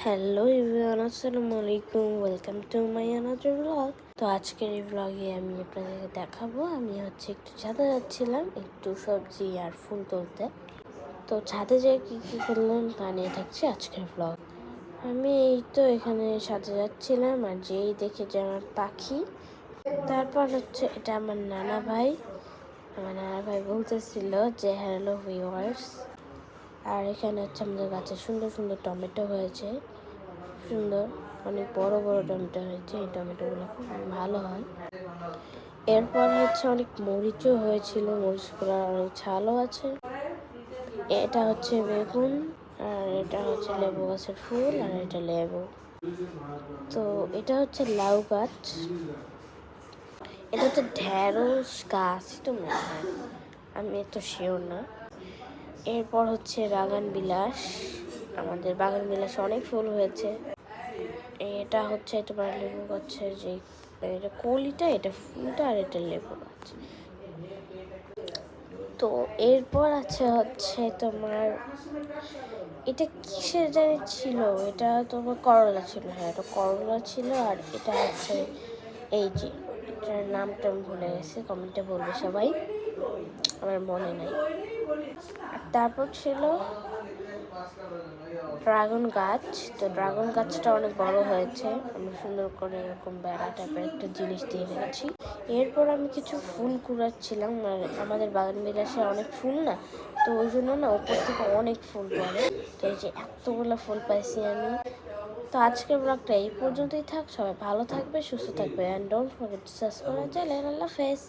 Hello everyone, আসসালামু আলাইকুম। Welcome to my another blog. তো আজকের এই ব্লগে আমি আপনাদেরকে দেখাবো আমি একটু ছাদে যাচ্ছিলাম একটু সবজি আর ফুল তুলতে। তো ছাদে যেয়ে কী কী করলাম তা নিয়ে থাকছে আজকের ব্লগ। আমি এই তো এখানে ছাদে যাচ্ছিলাম আর যেই দেখে যে আমার পাখি, তারপর এটা আমার নানা ভাই। আমার নানা ভাই বলতেছিল যে হ্যালো ভিউয়ার্স। আর এখানে আমাদের গাছে সুন্দর সুন্দর টমেটো হয়েছে, সুন্দর অনেক বড় বড় টমেটো হয়েছে। এই টমেটোগুলো খুব ভালো হয়। এরপর অনেক মরিচও হয়েছিল, মরিচগুলো অনেক ছালও আছে। এটা বেগুন, আর এটা লেবু গাছের ফুল, আর এটা লেবু। তো এটা লাউ গাছ, এটা ঢেঁড়স গাছ তো মনে হয়, আমি এত শিওর না। এরপর বাগান বিলাস, আমাদের বাগান বিলাসে অনেক ফুল হয়েছে। এটা তোমার লেবু গাছের যে এটা কলিটা, এটা ফুলটা, আর এটা লেবু গাছ। তো এরপর তোমার এটা কিসের জানি ছিল, এটা তোমার করলা ছিল। হ্যাঁ, এটা করলা ছিল। আর এটা এই যে এটার নামটা আমি ভুলে গেছি, কমেন্টে বলবে সবাই, আমার মনে নাই। আর তারপর ছিল ড্রাগন গাছ। তো ড্রাগন গাছটা অনেক বড় হয়েছে, আমি সুন্দর করে এরকম বেড়া টাইপের একটা জিনিস দিয়ে রেখেছি। এরপর আমি কিছু ফুল কুড়াচ্ছিলাম, আমাদের বাগান বিলাসে অনেক ফুল না, তো ওই জন্য না উপর থেকে অনেক ফুল পড়ে। তো এই যে এতগুলো ফুল পাইছি আমি। তো আজকের ব্লগটা এই পর্যন্তই থাক। সবাই ভালো থাকবে, সুস্থ থাকবে, and don't forget to subscribe my channel. আল্লাহ হাফেজ।